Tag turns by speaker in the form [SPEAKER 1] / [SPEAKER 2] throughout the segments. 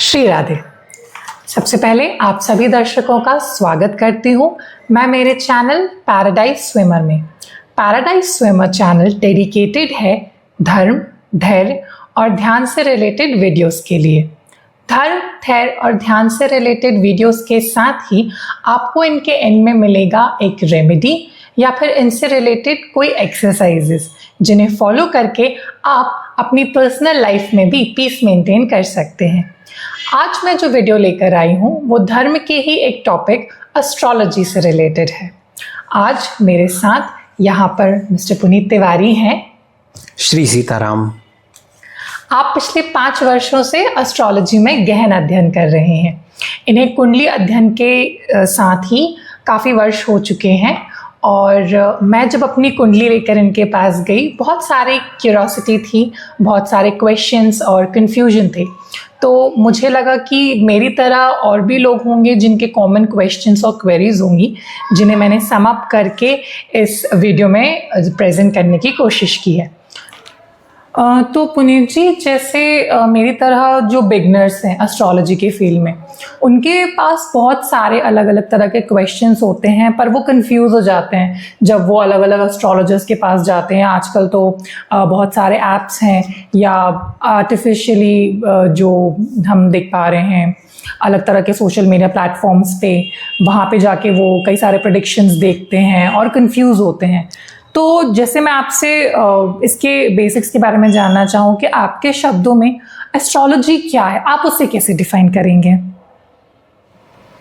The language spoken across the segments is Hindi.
[SPEAKER 1] श्री राधे। सबसे पहले आप सभी दर्शकों का स्वागत करती हूँ मैं मेरे चैनल पैराडाइज स्विमर में। पैराडाइज स्विमर चैनल डेडिकेटेड है धर्म, धैर्य और ध्यान से रिलेटेड वीडियोस के लिए। धर्म, धैर्य और ध्यान से रिलेटेड वीडियोस के साथ ही आपको इनके एंड में मिलेगा एक रेमेडी या फिर इनसे रिलेटेड कोई एक्सरसाइजेस जिन्हें फॉलो करके आप अपनी पर्सनल लाइफ में भी पीस मेंटेन कर सकते हैं। आज मैं जो वीडियो लेकर आई हूँ वो धर्म के ही एक टॉपिक एस्ट्रोलॉजी से रिलेटेड है। आज मेरे साथ यहाँ पर मिस्टर पुनीत तिवारी हैं।
[SPEAKER 2] श्री सीताराम।
[SPEAKER 1] आप पिछले 5 वर्षों से एस्ट्रोलॉजी में गहन अध्ययन कर रहे हैं। इन्हें कुंडली अध्ययन के साथ ही काफ़ी वर्ष हो चुके हैं और मैं जब अपनी कुंडली लेकर इनके पास गई, बहुत सारे क्यूरोसिटी थी, बहुत सारे क्वेश्चंस और कन्फ्यूजन थे। तो मुझे लगा कि मेरी तरह और भी लोग होंगे जिनके कॉमन क्वेश्चंस और क्वेरीज होंगी, जिन्हें मैंने सम अप करके इस वीडियो में प्रेजेंट करने की कोशिश की है। तो पुनीत जी, जैसे मेरी तरह जो बिगनर्स हैं एस्ट्रोलॉजी के फील्ड में, उनके पास बहुत सारे अलग अलग तरह के क्वेश्चंस होते हैं, पर वो कंफ्यूज हो जाते हैं जब वो अलग अलग एस्ट्रोलॉजर्स के पास जाते हैं। आजकल तो बहुत सारे ऐप्स हैं या आर्टिफिशियली जो हम देख पा रहे हैं अलग तरह के सोशल मीडिया प्लेटफॉर्म्स पे, वहाँ पे जाके वो कई सारे प्रेडिक्शंस देखते हैं और कंफ्यूज होते हैं। तो जैसे मैं आपसे इसके बेसिक्स के बारे में जानना चाहूँ कि आपके शब्दों में एस्ट्रोलॉजी क्या है, आप उसे कैसे डिफाइन करेंगे?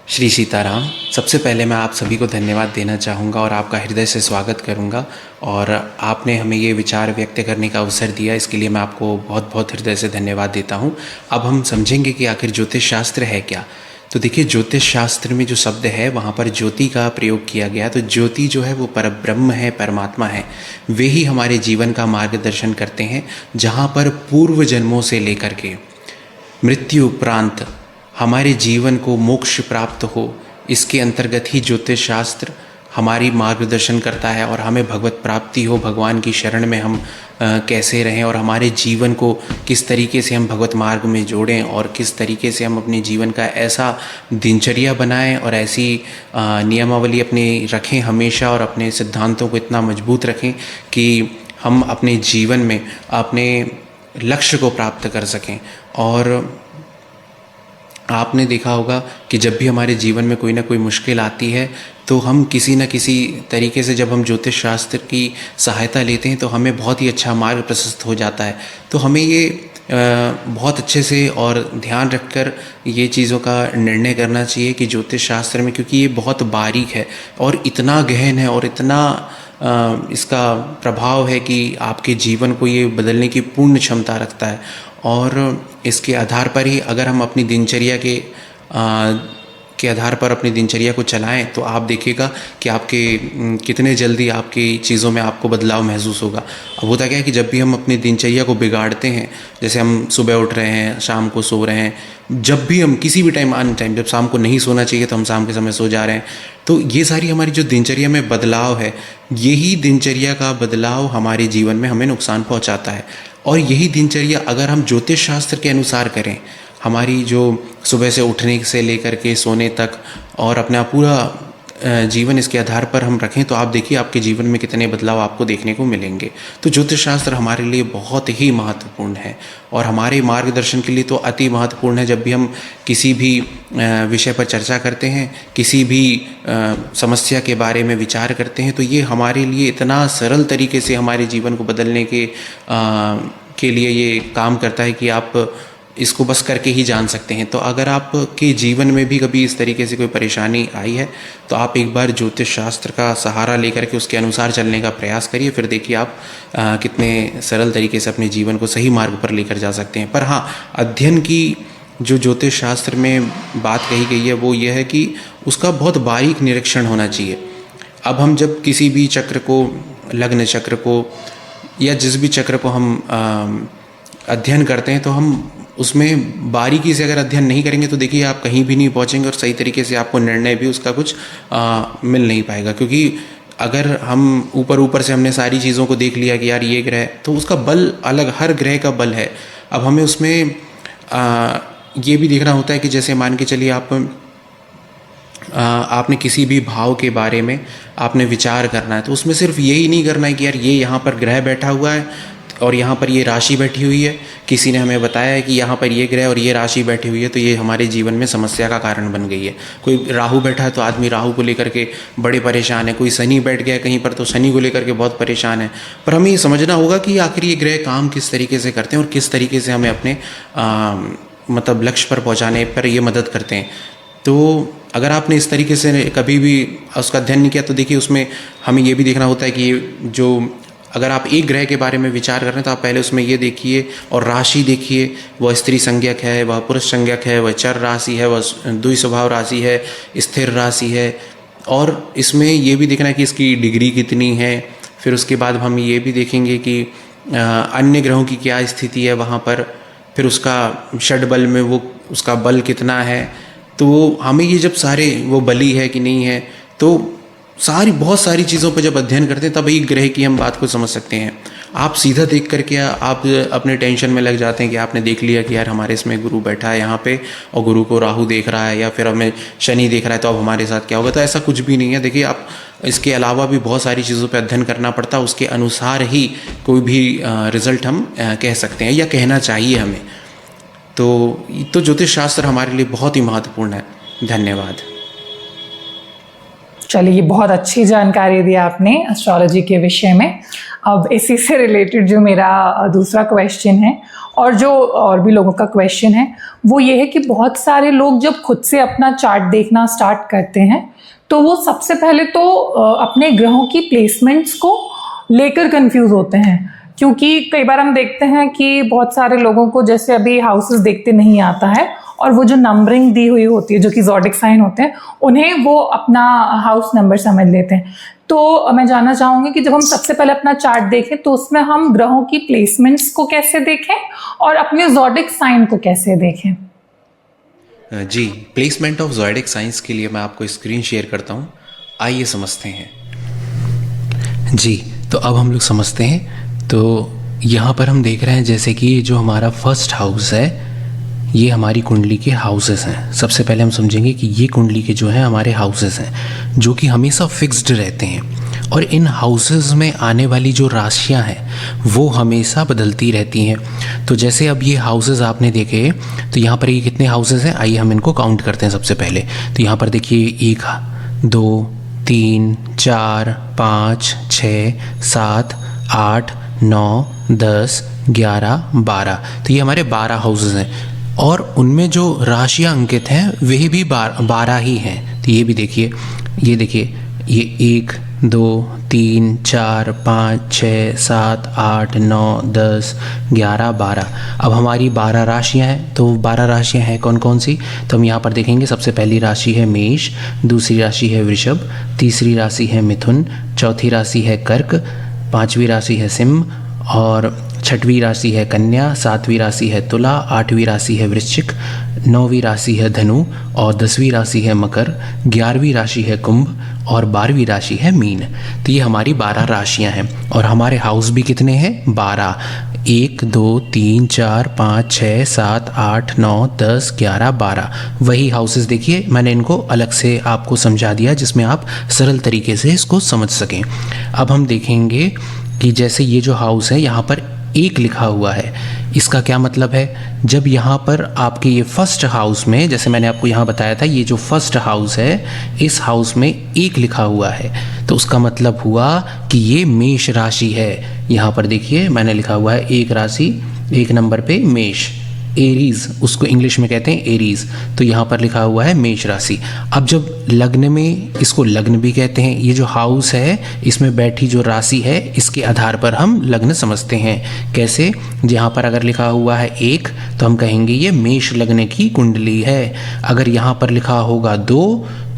[SPEAKER 2] श्री सीताराम। सबसे पहले मैं आप सभी को धन्यवाद देना चाहूँगा और आपका हृदय से स्वागत करूँगा, और आपने हमें ये विचार व्यक्त करने का अवसर दिया, इसके लिए मैं आपको बहुत बहुत हृदय से धन्यवाद देता हूँ। अब हम समझेंगे कि आखिर ज्योतिष शास्त्र है क्या। तो देखिए, ज्योतिष शास्त्र में जो शब्द है वहाँ पर ज्योति का प्रयोग किया गया। तो ज्योति जो है वो परब्रह्म है, परमात्मा है। वे ही हमारे जीवन का मार्गदर्शन करते हैं, जहाँ पर पूर्व जन्मों से लेकर के मृत्यु उपरांत हमारे जीवन को मोक्ष प्राप्त हो, इसके अंतर्गत ही ज्योतिष शास्त्र हमारी मार्गदर्शन करता है और हमें भगवत प्राप्ति हो, भगवान की शरण में हम कैसे रहें और हमारे जीवन को किस तरीके से हम भगवत मार्ग में जोड़ें और किस तरीके से हम अपने जीवन का ऐसा दिनचर्या बनाएं और ऐसी नियमावली अपने रखें हमेशा, और अपने सिद्धांतों को इतना मजबूत रखें कि हम अपने जीवन में अपने लक्ष्य को प्राप्त कर सकें। और आपने देखा होगा कि जब भी हमारे जीवन में कोई ना कोई मुश्किल आती है तो हम किसी न किसी तरीके से जब हम ज्योतिष शास्त्र की सहायता लेते हैं तो हमें बहुत ही अच्छा मार्ग प्रशस्त हो जाता है। तो हमें ये बहुत अच्छे से और ध्यान रखकर ये चीज़ों का निर्णय करना चाहिए कि ज्योतिष शास्त्र में, क्योंकि ये बहुत बारीक है और इतना गहन है और इतना इसका प्रभाव है कि आपके जीवन को ये बदलने की पूर्ण क्षमता रखता है। और इसके आधार पर ही अगर हम अपनी दिनचर्या के आधार पर अपनी दिनचर्या को चलाएं तो आप देखिएगा कि आपके कितने जल्दी आपकी चीज़ों में आपको बदलाव महसूस होगा। अब होता क्या है कि जब भी हम अपनी दिनचर्या को बिगाड़ते हैं, जैसे हम सुबह उठ रहे हैं, शाम को सो रहे हैं, जब भी हम किसी भी टाइम अन टाइम, जब शाम को नहीं सोना चाहिए तो हम शाम के समय सो जा रहे हैं, तो ये सारी हमारी जो दिनचर्या में बदलाव है, यही दिनचर्या का बदलाव हमारे जीवन में हमें नुकसान पहुँचाता है। और यही दिनचर्या अगर हम ज्योतिष शास्त्र के अनुसार करें, हमारी जो सुबह से उठने से लेकर के सोने तक और अपना पूरा जीवन इसके आधार पर हम रखें, तो आप देखिए आपके जीवन में कितने बदलाव आपको देखने को मिलेंगे। तो ज्योतिष शास्त्र हमारे लिए बहुत ही महत्वपूर्ण है और हमारे मार्गदर्शन के लिए तो अति महत्वपूर्ण है। जब भी हम किसी भी विषय पर चर्चा करते हैं, किसी भी समस्या के बारे में विचार करते हैं, तो ये हमारे लिए इतना सरल तरीके से हमारे जीवन को बदलने के लिए ये काम करता है कि आप इसको बस करके ही जान सकते हैं। तो अगर आपके जीवन में भी कभी इस तरीके से कोई परेशानी आई है तो आप एक बार ज्योतिष शास्त्र का सहारा लेकर के उसके अनुसार चलने का प्रयास करिए, फिर देखिए आप कितने सरल तरीके से अपने जीवन को सही मार्ग पर लेकर जा सकते हैं। पर हाँ, अध्ययन की जो ज्योतिष शास्त्र में बात कही गई है वो ये है कि उसका बहुत बारीक निरीक्षण होना चाहिए। अब हम जब किसी भी चक्र को, लग्न चक्र को या जिस भी चक्र को हम अध्ययन करते हैं, तो हम उसमें बारीकी से अगर अध्ययन नहीं करेंगे तो देखिए आप कहीं भी नहीं पहुंचेंगे और सही तरीके से आपको निर्णय भी उसका कुछ मिल नहीं पाएगा। क्योंकि अगर हम ऊपर से हमने सारी चीज़ों को देख लिया कि यार ये ग्रह, तो उसका बल अलग, हर ग्रह का बल है। अब हमें उसमें ये भी देखना होता है कि जैसे मान के चलिए आपने किसी भी भाव के बारे में आपने विचार करना है, तो उसमें सिर्फ यही नहीं करना है कि यार ये यहाँ पर ग्रह बैठा हुआ है और यहाँ पर ये राशि बैठी हुई है, किसी ने हमें बताया है कि यहाँ पर ये ग्रह और ये राशि बैठी हुई है, तो ये हमारे जीवन में समस्या का कारण बन गई है। कोई राहु बैठा है तो आदमी राहु को लेकर के बड़े परेशान है, कोई शनि बैठ गया कहीं पर तो शनि को लेकर के बहुत परेशान है। पर हमें ये समझना होगा कि आखिर ये ग्रह काम किस तरीके से करते हैं और किस तरीके से हमें अपने मतलब लक्ष्य पर पहुँचाने पर ये मदद करते हैं। तो अगर आपने इस तरीके से कभी भी उसका अध्ययन नहीं किया तो देखिए उसमें हमें ये भी देखना होता है कि जो अगर आप एक ग्रह के बारे में विचार कर रहे हैं तो आप पहले उसमें ये देखिए और राशि देखिए, वह स्त्री संज्ञक है, वह पुरुष संज्ञक है, वह चर राशि है, वह द्विस्वभाव राशि है, स्थिर राशि है। और इसमें ये भी देखना है कि इसकी डिग्री कितनी है। फिर उसके बाद हम ये भी देखेंगे कि अन्य ग्रहों की क्या स्थिति है वहाँ पर, फिर उसका षड में वो उसका बल कितना है। तो हमें ये जब सारे वो बली है कि नहीं है, तो बहुत सारी चीज़ों पर जब अध्ययन करते हैं तब एक ग्रह की हम बात को समझ सकते हैं। आप सीधा देख करके आप अपने टेंशन में लग जाते हैं कि आपने देख लिया कि यार हमारे इसमें गुरु बैठा है यहाँ पे और गुरु को राहु देख रहा है या फिर हमें शनि देख रहा है तो अब हमारे साथ क्या होगा। तो ऐसा कुछ भी नहीं है। देखिए आप इसके अलावा भी बहुत सारी चीज़ों पर अध्ययन करना पड़ता है, उसके अनुसार ही कोई भी रिजल्ट हम कह सकते हैं या कहना चाहिए हमें। तो ज्योतिष शास्त्र हमारे लिए बहुत ही महत्वपूर्ण है। धन्यवाद।
[SPEAKER 1] चलिए, ये बहुत अच्छी जानकारी दी आपने एस्ट्रोलॉजी के विषय में। अब इसी से रिलेटेड जो मेरा दूसरा क्वेश्चन है और भी लोगों का क्वेश्चन है वो ये है कि बहुत सारे लोग जब खुद से अपना चार्ट देखना स्टार्ट करते हैं तो वो सबसे पहले तो अपने ग्रहों की प्लेसमेंट्स को लेकर कंफ्यूज होते हैं, क्योंकि कई बार हम देखते हैं कि बहुत सारे लोगों को जैसे अभी हाउसेस देखते नहीं आता है और वो जो नंबरिंग दी हुई होती है जो कि ज़ोडिक साइन होते हैं उन्हें वो अपना हाउस नंबर समझ लेते हैं। तो मैं जानना चाहूँगी कि जब हम सबसे पहले अपना चार्ट देखें तो उसमें हम ग्रहों की प्लेसमेंट्स को कैसे देखें और अपने ज़ोडिक साइन को कैसे देखें।
[SPEAKER 2] जी, प्लेसमेंट ऑफ ज़ोडिक साइंस के लिए मैं आपको स्क्रीन शेयर करता हूँ, आइए समझते हैं। जी, तो अब हम लोग समझते हैं। तो यहाँ पर हम देख रहे हैं जैसे कि जो हमारा फर्स्ट हाउस है ये हमारी कुंडली के हाउसेस हैं। सबसे पहले हम समझेंगे कि ये कुंडली के जो हैं हमारे हाउसेस हैं जो कि हमेशा फिक्स्ड रहते हैं और इन हाउसेस में आने वाली जो राशियां हैं वो हमेशा बदलती रहती हैं। तो जैसे अब ये हाउसेस आपने देखे तो यहाँ पर ये कितने हाउसेस हैं, आइए हम इनको काउंट करते हैं। सबसे पहले तो यहाँ पर देखिए 1 2 3 4 5 6 7 8 9 10 11 12। तो ये हमारे 12 हाउसेस हैं और उनमें जो राशियां अंकित हैं वही भी 12 ही हैं। तो ये भी देखिए, ये देखिए, ये 1 2 3 4 5 6 7 8 9 10 11 12। अब हमारी 12 राशियां हैं। तो 12 राशियां हैं कौन कौन सी, तो हम यहाँ पर देखेंगे। सबसे पहली राशि है मेष, दूसरी राशि है वृषभ, तीसरी राशि है मिथुन, चौथी राशि है कर्क, पांचवी राशि है सिंह और छठवीं राशि है कन्या, सातवीं राशि है तुला, आठवीं राशि है वृश्चिक, नौवीं राशि है धनु और 10वीं राशि है मकर, 11वीं राशि है कुंभ और 12वीं राशि है मीन। तो ये हमारी 12 राशियां हैं और हमारे हाउस भी कितने हैं, 12। 1 2 3 4 5 6 7 8 9 10 11 12। वही हाउसेस देखिए, मैंने इनको अलग से आपको समझा दिया जिसमें आप सरल तरीके से इसको समझ सकें। अब हम देखेंगे कि जैसे ये जो हाउस है यहाँ पर 1 लिखा हुआ है, इसका क्या मतलब है। जब यहाँ पर आपके ये फर्स्ट हाउस में, जैसे मैंने आपको यहाँ बताया था, ये जो फर्स्ट हाउस है इस हाउस में 1 लिखा हुआ है तो उसका मतलब हुआ कि ये मेष राशि है। यहाँ पर देखिए मैंने लिखा हुआ है 1 राशि, 1 नंबर पे मेष, एरीज उसको इंग्लिश में कहते हैं एरीज। तो यहाँ पर लिखा हुआ है मेष राशि। अब जब लग्न में, इसको लग्न भी कहते हैं, ये जो हाउस है इसमें बैठी जो राशि है इसके आधार पर हम लग्न समझते हैं। कैसे, यहाँ पर अगर लिखा हुआ है 1 तो हम कहेंगे ये मेष लग्न की कुंडली है। अगर यहाँ पर लिखा होगा 2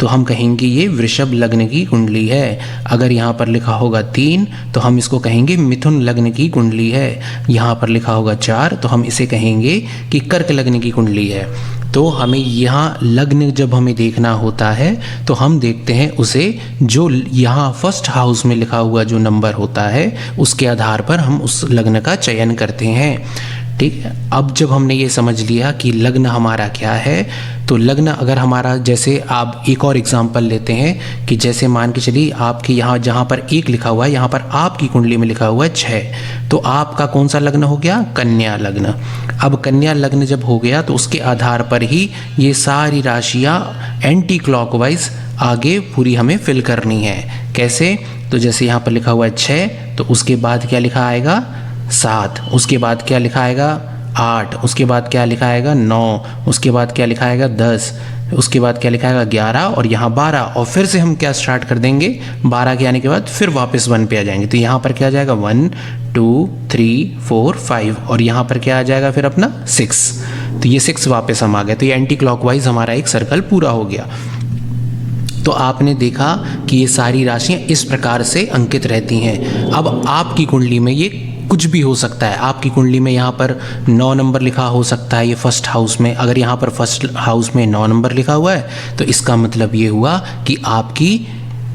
[SPEAKER 2] तो हम कहेंगे ये वृषभ लग्न की कुंडली है। अगर यहाँ पर लिखा होगा 3 तो हम इसको कहेंगे मिथुन लग्न की कुंडली है। यहाँ पर लिखा होगा 4 तो हम इसे कहेंगे कि कर्क लग्न की कुंडली है। तो हमें यहाँ लग्न जब हमें देखना होता है तो हम देखते हैं उसे जो यहाँ फर्स्ट हाउस में लिखा हुआ जो नंबर होता है उसके आधार पर हम उस लग्न का चयन करते हैं। ठीक है। अब जब हमने ये समझ लिया कि लग्न हमारा क्या है, तो लग्न अगर हमारा, जैसे आप एक और एग्जांपल लेते हैं कि जैसे मान के चलिए आपके यहाँ जहाँ पर 1 लिखा हुआ है, यहाँ पर आपकी कुंडली में लिखा हुआ है 6, तो आपका कौन सा लग्न हो गया? कन्या लग्न। अब कन्या लग्न जब हो गया तो उसके आधार पर ही ये सारी राशियाँ एंटी क्लॉकवाइज आगे पूरी हमें फिल करनी है। कैसे? तो जैसे यहाँ पर लिखा हुआ है 6, तो उसके बाद क्या लिखा आएगा? 7, उसके बाद क्या लिखा आएगा? 8, उसके बाद क्या लिखा आएगा? 9, उसके बाद क्या लिखा आएगा? 10, उसके बाद क्या लिखा आएगा? 11, और यहाँ 12, और फिर से हम क्या स्टार्ट कर देंगे? 12 के आने के बाद फिर वापस 1 पे आ जाएंगे। तो यहाँ पर क्या आ जाएगा? 1 2 3 4 5, और यहाँ पर क्या आ जाएगा फिर अपना? 6। तो ये 6 वापस हम आ गए। तो ये एंटी क्लॉकवाइज हमारा एक सर्कल पूरा हो गया। तो आपने देखा कि ये सारी राशियाँ इस प्रकार से अंकित रहती हैं। अब आपकी कुंडली में ये कुछ भी हो सकता है। आपकी कुंडली में यहाँ पर 9 नंबर लिखा हो सकता है, ये फर्स्ट हाउस में। अगर यहाँ पर फर्स्ट हाउस में 9 नंबर लिखा हुआ है तो इसका मतलब ये हुआ कि आपकी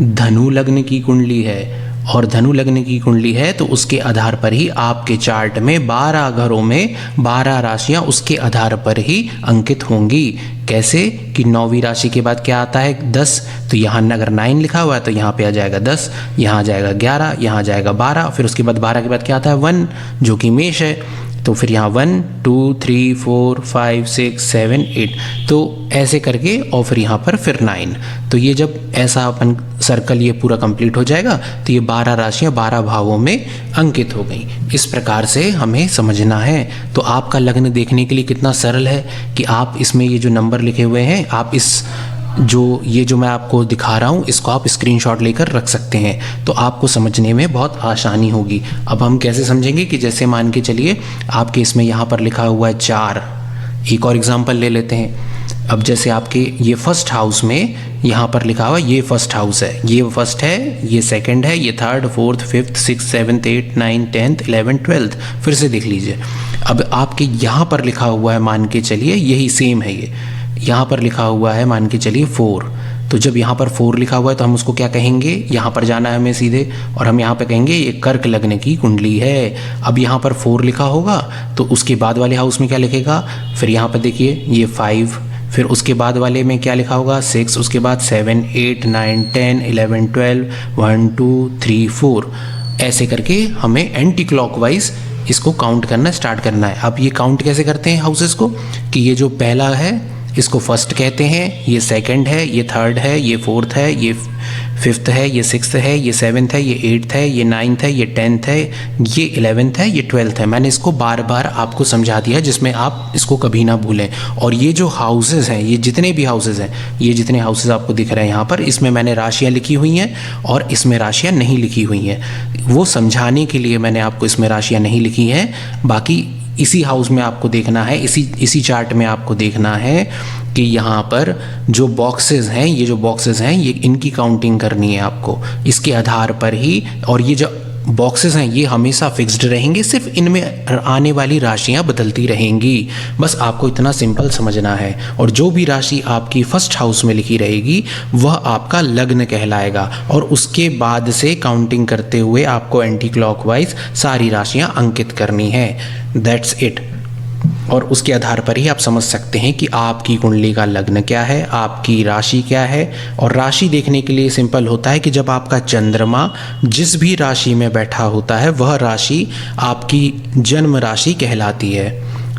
[SPEAKER 2] धनु लग्न की कुंडली है, और धनु लग्न की कुंडली है तो उसके आधार पर ही आपके चार्ट में 12 घरों में 12 राशियां उसके आधार पर ही अंकित होंगी। कैसे? कि 9वीं राशि के बाद क्या आता है? 10, तो यहाँ अगर 9 लिखा हुआ है तो यहाँ पे आ जाएगा 10, यहाँ आ जाएगा 11, यहाँ आ जाएगा 12, फिर उसके बाद 12 के बाद क्या आता है? 1, जो कि मेष है। तो फिर यहाँ 1 2 3 4 5 6 7 8, तो ऐसे करके, और फिर यहाँ पर फिर 9। तो ये जब ऐसा अपन सर्कल ये पूरा कंप्लीट हो जाएगा तो ये 12 राशियाँ 12 भावों में अंकित हो गई। इस प्रकार से हमें समझना है। तो आपका लग्न देखने के लिए कितना सरल है कि आप इसमें ये जो नंबर लिखे हुए हैं, आप इस ये जो मैं आपको दिखा रहा हूँ इसको आप स्क्रीनशॉट लेकर रख सकते हैं, तो आपको समझने में बहुत आसानी होगी। अब हम कैसे समझेंगे कि जैसे मान के चलिए आपके इसमें यहाँ पर लिखा हुआ है 4, एक और एग्जांपल ले लेते हैं। अब जैसे आपके ये फर्स्ट हाउस में यहाँ पर लिखा हुआ ये फर्स्ट हाउस है, ये फर्स्ट है, ये सेकंड है, ये third, fourth, fifth, six, seventh, 8, 9, 10, 11, 12, फिर से देख लीजिए। अब आपके यहाँ पर लिखा हुआ है, मान के चलिए यही सेम है, ये यहाँ पर लिखा हुआ है मान के चलिए 4, तो जब यहाँ पर 4 लिखा हुआ है तो हम उसको क्या कहेंगे? यहाँ पर जाना है हमें सीधे, और हम यहाँ पे कहेंगे ये कर्क लग्न की कुंडली है। अब यहाँ पर 4 लिखा होगा तो उसके बाद वाले हाउस में क्या लिखेगा? फिर यहाँ पर देखिए ये 5, फिर उसके बाद वाले में क्या लिखा होगा? 6, उसके बाद 7, 8, 9, 10, 11, 12, 1 2 3 4, ऐसे करके हमें एंटी क्लॉकवाइज इसको काउंट करना स्टार्ट करना है। अब ये काउंट कैसे करते हैं हाउसेस को? कि ये जो पहला है इसको फर्स्ट कहते हैं, ये सेकंड है, ये थर्ड है, ये फोर्थ है, ये फिफ्थ है, ये सिक्स्थ है, ये सेवन्थ है, ये एट्थ है, ये नाइन्थ है, ये 10th है, ये 11th है, ये 12th है। मैंने इसको बार बार आपको समझा दिया जिसमें आप इसको कभी ना भूलें। और ये जो हाउसेस हैं, ये जितने भी हाउसेस हैं, ये जितने हाउसेस आपको दिख रहे हैं यहाँ पर, इसमें मैंने राशियाँ लिखी हुई हैं और इसमें राशियाँ नहीं लिखी हुई हैं। वो समझाने के लिए मैंने आपको इसमें राशियाँ नहीं लिखी हैं। बाकी इसी हाउस में आपको देखना है, इसी चार्ट में आपको देखना है कि यहाँ पर जो बॉक्सेस हैं, ये जो बॉक्सेस हैं, ये इनकी काउंटिंग करनी है आपको इसके आधार पर ही। और ये जो बॉक्सेस हैं ये हमेशा फिक्स्ड रहेंगे, सिर्फ इनमें आने वाली राशियाँ बदलती रहेंगी। बस आपको इतना सिंपल समझना है। और जो भी राशि आपकी फर्स्ट हाउस में लिखी रहेगी वह आपका लग्न कहलाएगा, और उसके बाद से काउंटिंग करते हुए आपको एंटी क्लॉकवाइज सारी राशियाँ अंकित करनी है। That's it. और उसके आधार पर ही आप समझ सकते हैं कि आपकी कुंडली का लग्न क्या है, आपकी राशि क्या है। और राशि देखने के लिए सिंपल होता है कि जब आपका चंद्रमा जिस भी राशि में बैठा होता है वह राशि आपकी जन्म राशि कहलाती है।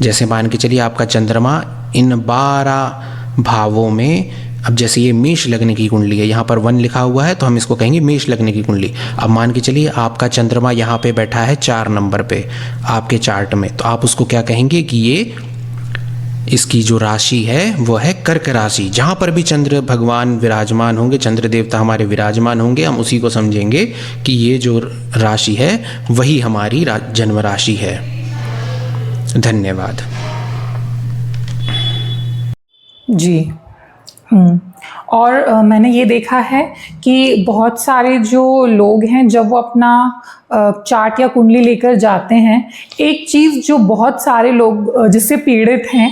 [SPEAKER 2] जैसे मान के चलिए आपका चंद्रमा इन 12 भावों में, अब जैसे ये मेष लग्न की कुंडली है, यहाँ पर 1 लिखा हुआ है तो हम इसको कहेंगे मेष लग्न की कुंडली। अब मान के चलिए आपका चंद्रमा यहाँ पे बैठा है 4 नंबर पे आपके चार्ट में, तो आप उसको क्या कहेंगे कि ये इसकी जो राशि है वो है कर्क राशि। जहाँ पर भी चंद्र भगवान विराजमान होंगे, चंद्र देवता हमारे विराजमान होंगे, हम उसी को समझेंगे कि ये जो राशि है वही हमारी जन्म राशि है। धन्यवाद
[SPEAKER 1] जी। और मैंने ये देखा है कि बहुत सारे जो लोग हैं जब वो अपना चार्ट या कुंडली लेकर जाते हैं, एक चीज़ जो बहुत सारे लोग जिससे पीड़ित हैं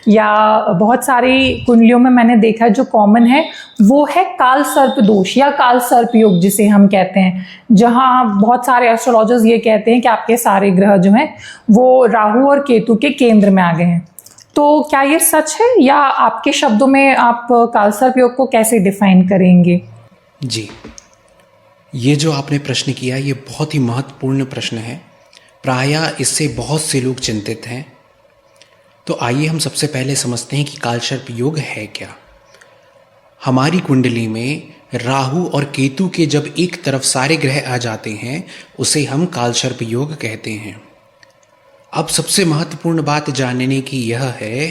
[SPEAKER 1] या बहुत सारी कुंडलियों में मैंने देखा है जो कॉमन है, वो है काल सर्प दोष या काल सर्प योग जिसे हम कहते हैं, जहाँ बहुत सारे एस्ट्रोलॉजर्स ये कहते हैं कि आपके सारे ग्रह जो हैं वो राहु और केतु के केंद्र में आ गए हैं। तो क्या ये सच है, या आपके शब्दों में आप कालसर्प योग को कैसे डिफाइन करेंगे?
[SPEAKER 2] जी, ये जो आपने प्रश्न किया ये बहुत ही महत्वपूर्ण प्रश्न है। प्रायः इससे बहुत से लोग चिंतित हैं। तो आइए हम सबसे पहले समझते हैं कि कालसर्प योग है क्या। हमारी कुंडली में राहु और केतु के जब एक तरफ सारे ग्रह आ जाते हैं उसे हम कालसर्प योग कहते हैं। अब सबसे महत्वपूर्ण बात जानने की यह है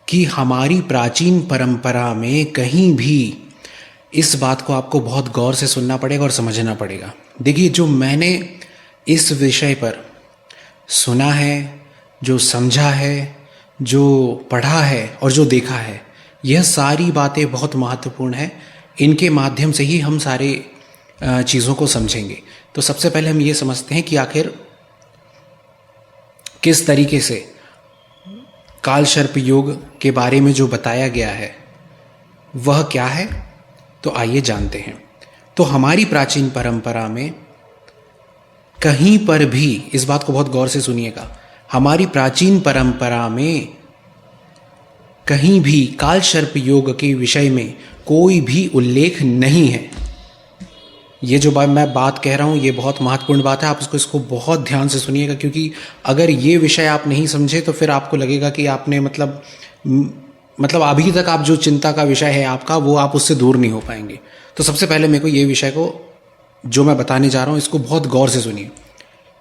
[SPEAKER 2] कि हमारी प्राचीन परंपरा में कहीं भी, इस बात को आपको बहुत गौर से सुनना पड़ेगा और समझना पड़ेगा। देखिए, जो मैंने इस विषय पर सुना है, जो समझा है, जो पढ़ा है और जो देखा है, यह सारी बातें बहुत महत्वपूर्ण है। इनके माध्यम से ही हम सारे चीज़ों को समझेंगे। तो सबसे पहले हम ये समझते हैं कि आखिर किस तरीके से कालसर्प योग के बारे में जो बताया गया है वह क्या है। तो आइए जानते हैं। तो हमारी प्राचीन परंपरा में कहीं पर भी, इस बात को बहुत गौर से सुनिएगा, हमारी प्राचीन परंपरा में कहीं भी कालसर्प योग के विषय में कोई भी उल्लेख नहीं है। ये जो मैं बात कह रहा हूँ ये बहुत महत्वपूर्ण बात है। आप इसको बहुत ध्यान से सुनिएगा, क्योंकि अगर ये विषय आप नहीं समझे तो फिर आपको लगेगा कि आपने मतलब अभी तक आप जो चिंता का विषय है आपका, वो आप उससे दूर नहीं हो पाएंगे। तो सबसे पहले मेरे को ये विषय को जो मैं बताने जा रहा हूँ इसको बहुत गौर से सुनिए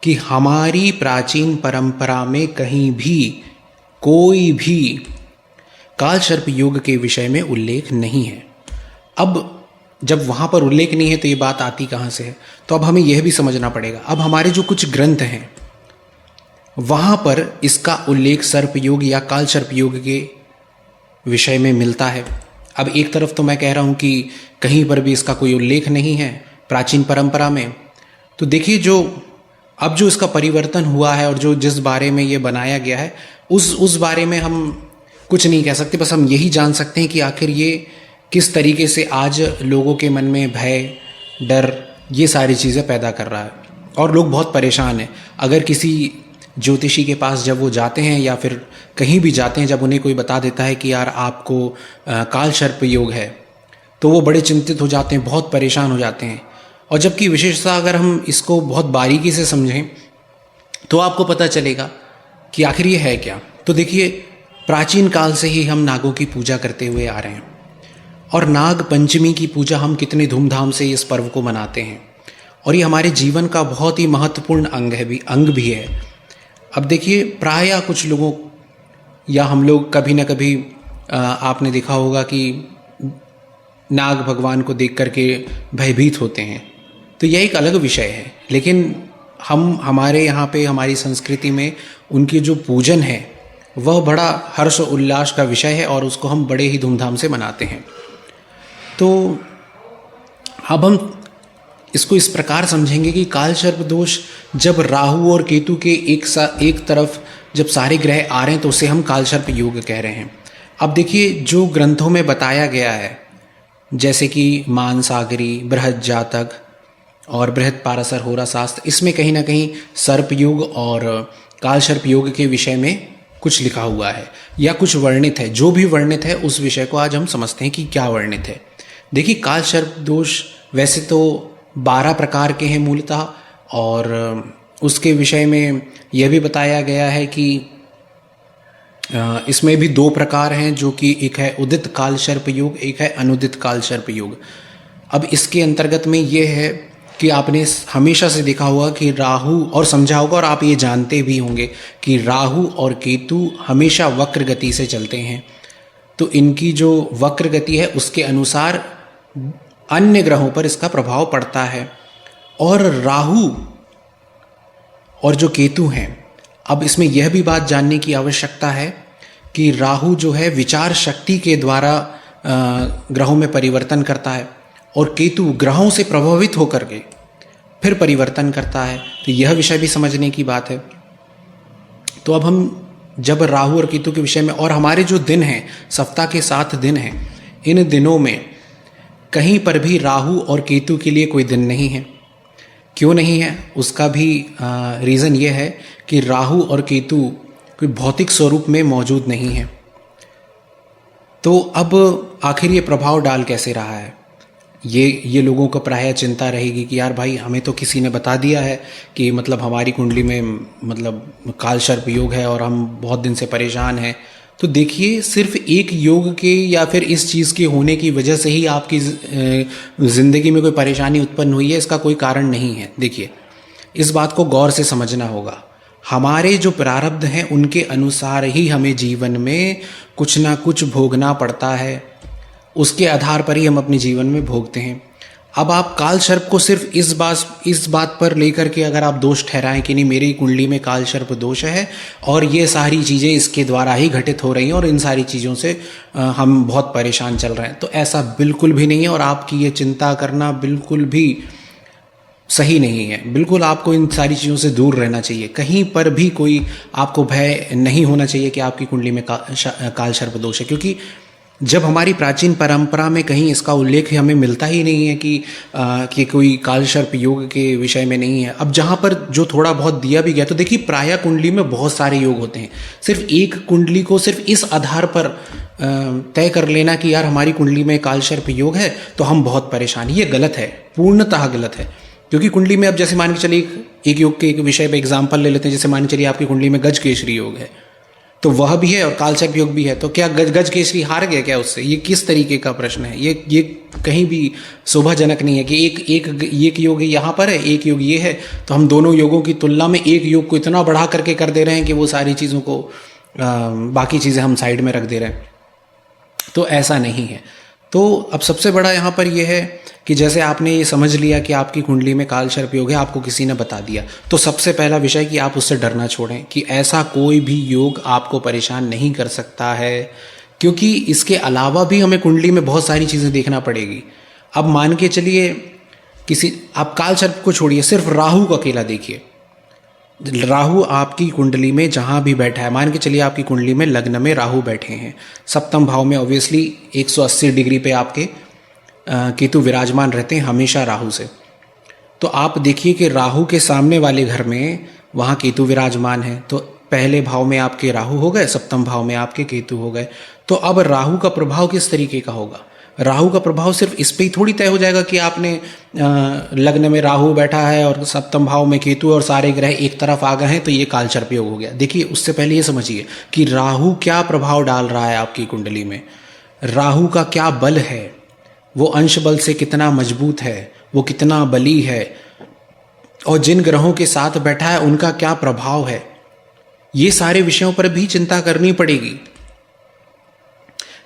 [SPEAKER 2] कि हमारी प्राचीन परंपरा में कहीं भी कोई भी कालसर्प योग के विषय में उल्लेख नहीं है। अब जब वहाँ पर उल्लेख नहीं है तो ये बात आती कहाँ से है? तो अब हमें यह भी समझना पड़ेगा। अब हमारे जो कुछ ग्रंथ हैं वहाँ पर इसका उल्लेख सर्प योग या कालसर्प योग के विषय में मिलता है। अब एक तरफ तो मैं कह रहा हूँ कि कहीं पर भी इसका कोई उल्लेख नहीं है प्राचीन परंपरा में। तो देखिए, जो इसका परिवर्तन हुआ है और जिस बारे में ये बनाया गया है उस बारे में हम कुछ नहीं कह सकते। बस हम यही जान सकते हैं कि आखिर ये किस तरीके से आज लोगों के मन में भय, डर, ये सारी चीज़ें पैदा कर रहा है और लोग बहुत परेशान हैं। अगर किसी ज्योतिषी के पास जब वो जाते हैं या फिर कहीं भी जाते हैं, जब उन्हें कोई बता देता है कि यार आपको कालसर्प योग है, तो वो बड़े चिंतित हो जाते हैं, बहुत परेशान हो जाते हैं। और जबकि विशेषता अगर हम इसको बहुत बारीकी से समझें तो आपको पता चलेगा कि आखिर ये है क्या। तो देखिए, प्राचीन काल से ही हम नागों की पूजा करते हुए आ रहे हैं और नाग पंचमी की पूजा हम कितने धूमधाम से इस पर्व को मनाते हैं और ये हमारे जीवन का बहुत ही महत्वपूर्ण अंग भी है। अब देखिए, प्रायः कुछ लोगों या हम लोग कभी ना कभी आपने देखा होगा कि नाग भगवान को देख करके भयभीत होते हैं। तो यह एक अलग विषय है, लेकिन हमारे यहाँ पे हमारी संस्कृति में उनकी जो पूजन है वह बड़ा हर्ष उल्लास का विषय है और उसको हम बड़े ही धूमधाम से मनाते हैं। तो अब हम इसको इस प्रकार समझेंगे कि कालसर्प दोष जब राहु और केतु के एक तरफ जब सारे ग्रह आ रहे हैं तो उसे हम कालसर्प योग कह रहे हैं। अब देखिए, जो ग्रंथों में बताया गया है जैसे कि मानसागरी, बृहद जातक और बृहद पाराशर होरा शास्त्र, इसमें कहीं ना कहीं सर्प योग और कालसर्प योग के विषय में कुछ लिखा हुआ है या कुछ वर्णित है। जो भी वर्णित है उस विषय को आज हम समझते हैं कि क्या वर्णित है। देखिए, कालसर्प दोष वैसे तो 12 प्रकार के हैं मूलतः, और उसके विषय में यह भी बताया गया है कि इसमें भी 2 प्रकार हैं, जो कि एक है उदित कालसर्प योग, एक है अनुदित कालसर्प योग। अब इसके अंतर्गत में ये है कि आपने हमेशा से देखा होगा कि राहु, और समझा होगा और आप ये जानते भी होंगे कि राहु और केतु हमेशा वक्र गति से चलते हैं। तो इनकी जो वक्र गति है उसके अनुसार अन्य ग्रहों पर इसका प्रभाव पड़ता है। और राहु और जो केतु हैं, अब इसमें यह भी बात जानने की आवश्यकता है कि राहु जो है विचार शक्ति के द्वारा ग्रहों में परिवर्तन करता है और केतु ग्रहों से प्रभावित होकर के फिर परिवर्तन करता है, तो यह विषय भी समझने की बात है। तो अब हम जब राहु और केतु के विषय में, और हमारे जो दिन हैं, सप्ताह के 7 दिन हैं, इन दिनों में कहीं पर भी राहु और केतु के लिए कोई दिन नहीं है। क्यों नहीं है? उसका भी रीज़न ये है कि राहु और केतु कोई भौतिक स्वरूप में मौजूद नहीं है। तो अब आखिर ये प्रभाव डाल कैसे रहा है, ये लोगों को प्रायः चिंता रहेगी कि यार भाई, हमें तो किसी ने बता दिया है कि मतलब हमारी कुंडली में मतलब काल सर्प योग है और हम बहुत दिन से परेशान हैं। तो देखिए, सिर्फ एक योग के या फिर इस चीज़ के होने की वजह से ही आपकी ज़िंदगी में कोई परेशानी उत्पन्न हुई है, इसका कोई कारण नहीं है। देखिए, इस बात को गौर से समझना होगा। हमारे जो प्रारब्ध हैं उनके अनुसार ही हमें जीवन में कुछ ना कुछ भोगना पड़ता है, उसके आधार पर ही हम अपने जीवन में भोगते हैं। अब आप काल सर्प को सिर्फ इस बात पर लेकर के अगर आप दोष ठहराएं कि नहीं, मेरी कुंडली में काल सर्प दोष है और ये सारी चीज़ें इसके द्वारा ही घटित हो रही हैं और इन सारी चीज़ों से हम बहुत परेशान चल रहे हैं, तो ऐसा बिल्कुल भी नहीं है। और आपकी ये चिंता करना बिल्कुल भी सही नहीं है। बिल्कुल आपको इन सारी चीज़ों से दूर रहना चाहिए। कहीं पर भी कोई आपको भय नहीं होना चाहिए कि आपकी कुंडली में काल सर्प दोष है, क्योंकि जब हमारी प्राचीन परंपरा में कहीं इसका उल्लेख हमें मिलता ही नहीं है कि कोई काल सर्प योग के विषय में नहीं है। अब जहाँ पर जो थोड़ा बहुत दिया भी गया, तो देखिए, प्रायः कुंडली में बहुत सारे योग होते हैं। सिर्फ एक कुंडली को सिर्फ इस आधार पर तय कर लेना कि यार हमारी कुंडली में काल सर्प योग है तो हम बहुत परेशान, ये गलत है, पूर्णतः गलत है। क्योंकि कुंडली में अब जैसे मान के चलिए, एक योग के एक विषय पर एग्जाम्पल ले लेते हैं। जैसे मान के चलिए आपकी कुंडली में गज केसरी योग है, तो वह भी है और काल सर्प योग भी है, तो क्या गज केसरी हार गया क्या उससे? ये किस तरीके का प्रश्न है? ये कहीं भी शोभाजनक नहीं है कि एक योग यहाँ पर है, एक योग ये है, तो हम दोनों योगों की तुलना में एक योग को इतना बढ़ा करके कर दे रहे हैं कि वो सारी चीज़ों को बाकी चीज़ें हम साइड में रख दे रहे हैं। तो ऐसा नहीं है। तो अब सबसे बड़ा यहाँ पर यह है कि जैसे आपने ये समझ लिया कि आपकी कुंडली में काल सर्प योग है, आपको किसी ने बता दिया, तो सबसे पहला विषय कि आप उससे डरना छोड़ें कि ऐसा कोई भी योग आपको परेशान नहीं कर सकता है, क्योंकि इसके अलावा भी हमें कुंडली में बहुत सारी चीज़ें देखना पड़ेगी। अब मान के चलिए आप काल सर्प को छोड़िए, सिर्फ राहु को अकेला देखिए। राहु आपकी कुंडली में जहाँ भी बैठा है, मान के चलिए आपकी कुंडली में लग्न में राहु बैठे हैं, सप्तम भाव में ऑब्वियसली 180 डिग्री पे आपके केतु विराजमान रहते हैं हमेशा राहु से। तो आप देखिए कि राहु के सामने वाले घर में वहाँ केतु विराजमान है, तो पहले भाव में आपके राहु हो गए, सप्तम भाव में आपके केतु हो गए। तो अब राहु का प्रभाव किस तरीके का होगा? राहु का प्रभाव सिर्फ इस पे ही थोड़ी तय हो जाएगा कि आपने लग्न में राहु बैठा है और सप्तम भाव में केतु और सारे ग्रह एक तरफ आ गए हैं तो ये काल सर्प योग हो गया। देखिए, उससे पहले ये समझिए कि राहु क्या प्रभाव डाल रहा है आपकी कुंडली में, राहु का क्या बल है, वो अंश बल से कितना मजबूत है, वो कितना बली है, और जिन ग्रहों के साथ बैठा है उनका क्या प्रभाव है, ये सारे विषयों पर भी चिंता करनी पड़ेगी।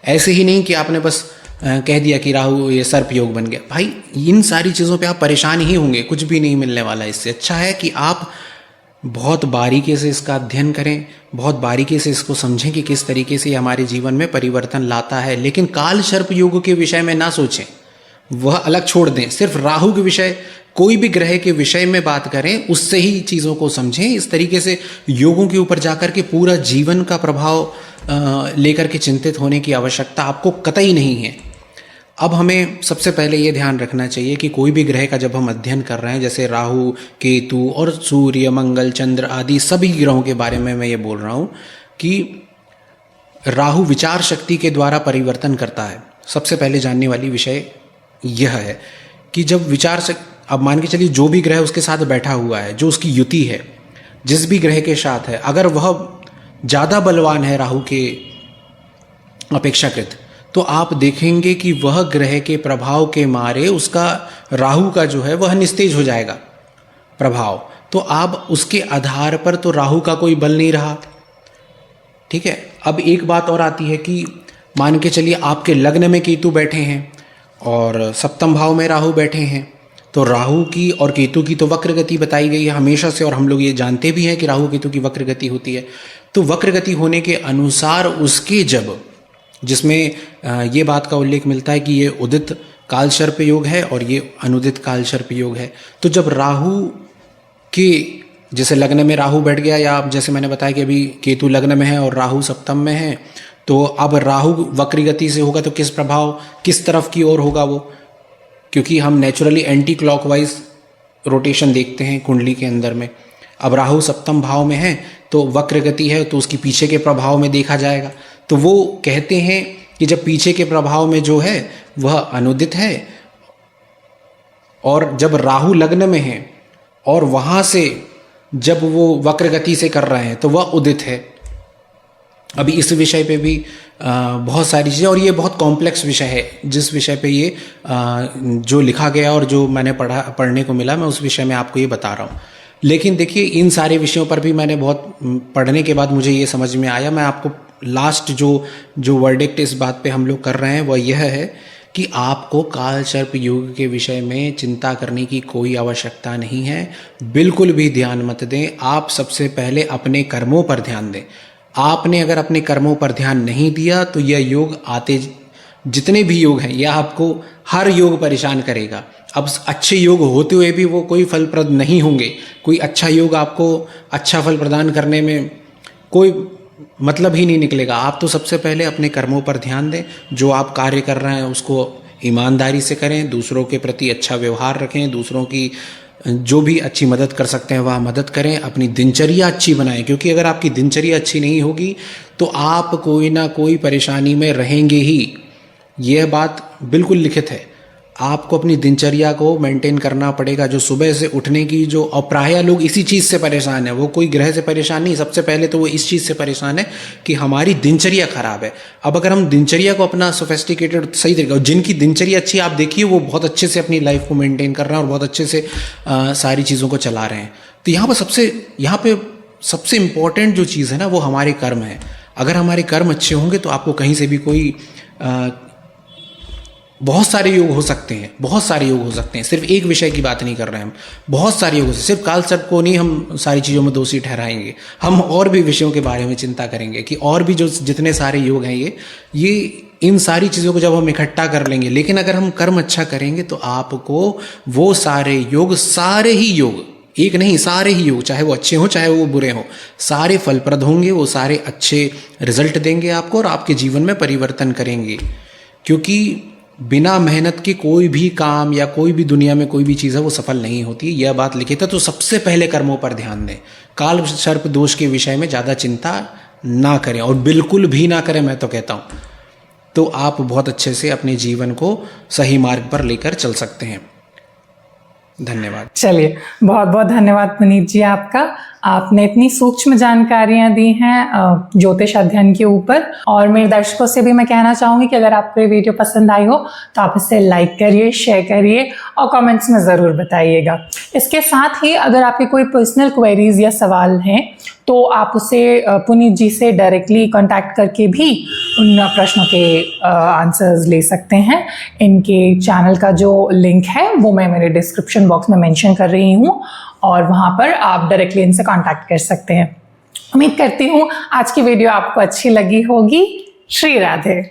[SPEAKER 2] ऐसे ही नहीं कि आपने बस कह दिया कि राहु ये सर्प योग बन गया। भाई, इन सारी चीज़ों पे आप परेशान ही होंगे, कुछ भी नहीं मिलने वाला। इससे अच्छा है कि आप बहुत बारीकी से इसका अध्ययन करें, बहुत बारीकी से इसको समझें कि किस तरीके से हमारे जीवन में परिवर्तन लाता है। लेकिन काल सर्प योग के विषय में ना सोचें, वह अलग छोड़ दें। सिर्फ राहु के विषय, कोई भी ग्रह के विषय में बात करें, उससे ही चीज़ों को समझें। इस तरीके से योगों के ऊपर जाकर के पूरा जीवन का प्रभाव लेकर के चिंतित होने की आवश्यकता आपको कतई नहीं है। अब हमें सबसे पहले ये ध्यान रखना चाहिए कि कोई भी ग्रह का जब हम अध्ययन कर रहे हैं, जैसे राहु, केतु और सूर्य, मंगल, चंद्र आदि सभी ग्रहों के बारे में मैं ये बोल रहा हूँ कि राहु विचार शक्ति के द्वारा परिवर्तन करता है। सबसे पहले जानने वाली विषय यह है कि जब विचार शक्ति, अब मान के चलिए जो भी ग्रह उसके साथ बैठा हुआ है, जो उसकी युति है, जिस भी ग्रह के साथ है, अगर वह ज़्यादा बलवान है राहु के अपेक्षाकृत, तो आप देखेंगे कि वह ग्रह के प्रभाव के मारे उसका, राहु का जो है वह निस्तेज हो जाएगा प्रभाव। तो आप उसके आधार पर तो राहु का कोई बल नहीं रहा। ठीक है। अब एक बात और आती है कि मान के चलिए आपके लग्न में केतु बैठे हैं और सप्तम भाव में राहु बैठे हैं, तो राहु की और केतु की तो वक्र गति बताई गई है हमेशा से, और हम लोग ये जानते भी हैं कि राहु केतु की वक्र गति होती है। तो वक्र गति होने के अनुसार उसके जब जिसमें ये बात का उल्लेख मिलता है कि ये उदित कालसर्प योग है और ये अनुदित कालसर्प योग है। तो जब राहु के जैसे लग्न में राहु बैठ गया, या आप जैसे मैंने बताया कि अभी केतु लग्न में है और राहु सप्तम में है, तो अब राहु वक्री गति से होगा तो किस प्रभाव किस तरफ की ओर होगा वो, क्योंकि हम नेचुरली एंटी क्लॉकवाइज रोटेशन देखते हैं कुंडली के अंदर में। अब राहु सप्तम भाव में है तो वक्र गति है तो उसकी पीछे के प्रभाव में देखा जाएगा। तो वो कहते हैं कि जब पीछे के प्रभाव में जो है वह अनुदित है, और जब राहु लग्न में है और वहाँ से जब वो वक्र गति से कर रहे हैं तो वह उदित है। अभी इस विषय पे भी बहुत सारी चीज़ें, और ये बहुत कॉम्प्लेक्स विषय है, जिस विषय पे ये जो लिखा गया और जो मैंने पढ़ने को मिला, मैं उस विषय में आपको ये बता रहा हूँ। लेकिन देखिए, इन सारे विषयों पर भी मैंने बहुत पढ़ने के बाद मुझे ये समझ में आया। मैं आपको लास्ट जो वर्डिक्ट इस बात पे हम लोग कर रहे हैं वह यह है कि आपको कालसर्प योग के विषय में चिंता करने की कोई आवश्यकता नहीं है। बिल्कुल भी ध्यान मत दें। आप सबसे पहले अपने कर्मों पर ध्यान दें। आपने अगर अपने कर्मों पर ध्यान नहीं दिया तो यह योग आते, जितने भी योग हैं, यह आपको हर योग परेशान करेगा। अब अच्छे योग होते हुए भी वो कोई फलप्रद नहीं होंगे। कोई अच्छा योग आपको अच्छा फल प्रदान करने में कोई मतलब ही नहीं निकलेगा। आप तो सबसे पहले अपने कर्मों पर ध्यान दें। जो आप कार्य कर रहे हैं उसको ईमानदारी से करें, दूसरों के प्रति अच्छा व्यवहार रखें, दूसरों की जो भी अच्छी मदद कर सकते हैं वह मदद करें, अपनी दिनचर्या अच्छी बनाएं, क्योंकि अगर आपकी दिनचर्या अच्छी नहीं होगी तो आप कोई ना कोई परेशानी में रहेंगे ही। यह बात बिल्कुल लिखित है। आपको अपनी दिनचर्या को मेंटेन करना पड़ेगा। जो सुबह से उठने की जो, और प्रायः लोग इसी चीज़ से परेशान है, वो कोई ग्रह से परेशान नहीं, सबसे पहले तो वो इस चीज़ से परेशान है कि हमारी दिनचर्या खराब है। अब अगर हम दिनचर्या को अपना सोफिस्टिकेटेड सही तरीका, जिनकी दिनचर्या अच्छी आप देखिए वो बहुत अच्छे से अपनी लाइफ को मेंटेन कर रहे हैं और बहुत अच्छे से सारी चीज़ों को चला रहे हैं। तो यहाँ पे सबसे इम्पोर्टेंट जो चीज़ है ना वो हमारे कर्म है। अगर हमारे कर्म अच्छे होंगे तो आपको कहीं से भी कोई बहुत सारे योग हो सकते हैं, बहुत सारे योग हो सकते हैं। सिर्फ एक विषय की बात नहीं कर रहे हैं हम, बहुत सारे योग। सिर्फ कालसर्प को नहीं हम सारी चीज़ों में दोषी ठहराएंगे, हम और भी विषयों के बारे में चिंता करेंगे कि और भी जो जितने सारे योग हैं ये इन सारी चीज़ों को जब हम इकट्ठा कर लेंगे। लेकिन अगर हम कर्म अच्छा करेंगे तो आपको वो सारे ही योग, एक नहीं सारे ही योग, चाहे वो अच्छे हों चाहे वो बुरे हों, सारे फलप्रद होंगे। वो सारे अच्छे रिजल्ट देंगे आपको और आपके जीवन में परिवर्तन करेंगे। क्योंकि बिना मेहनत के कोई भी काम या कोई भी दुनिया में कोई भी चीज़ है वो सफल नहीं होती। यह बात लिखित है। तो सबसे पहले कर्मों पर ध्यान दें। काल सर्प दोष के विषय में ज़्यादा चिंता ना करें, और बिल्कुल भी ना करें, मैं तो कहता हूँ। तो आप बहुत अच्छे से अपने जीवन को सही मार्ग पर लेकर चल सकते हैं। धन्यवाद।
[SPEAKER 1] चलिए, बहुत बहुत धन्यवाद पुनीत जी आपका। आपने इतनी सूक्ष्म जानकारियां दी हैं ज्योतिष अध्ययन के ऊपर। और मेरे दर्शकों से भी मैं कहना चाहूँगी कि अगर आपको ये वीडियो पसंद आई हो तो आप इसे लाइक करिए, शेयर करिए और कमेंट्स में ज़रूर बताइएगा। इसके साथ ही अगर आपके कोई पर्सनल क्वेरीज या सवाल हैं तो आप उसे पुनीत जी से डायरेक्टली कांटेक्ट करके भी उन प्रश्नों के आंसर्स ले सकते हैं। इनके चैनल का जो लिंक है वो मैं मेरे डिस्क्रिप्शन बॉक्स में मेंशन कर रही हूँ, और वहाँ पर आप डायरेक्टली इनसे कांटेक्ट कर सकते हैं। उम्मीद करती हूँ आज की वीडियो आपको अच्छी लगी होगी। श्री राधे।